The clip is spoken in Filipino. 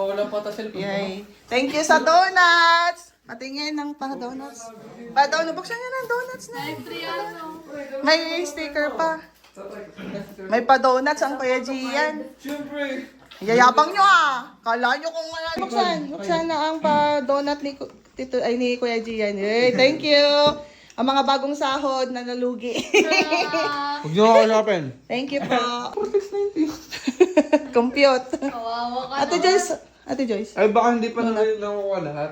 Wala pa ta cellphone. Yay. Thank you sa donuts! Patingin ng pa-donuts. Pa-donuts. Buksan niya ng donuts na. May sticker pa. May pa-donuts ang Kuya Gian. Siyempre. Yayabang nyo ah! Kala nyo kung ano. Buksan na ang pa-donut ni, ni Kuya Gian. Yay, thank you! Ang mga bagong sahod na nalugi. Huwag niyo ako hanapin. Thank you po. 4690. Compute. Kawawa ka Ate Joyce. Ate Joyce. Ay, baka hindi pa nakuha lahat.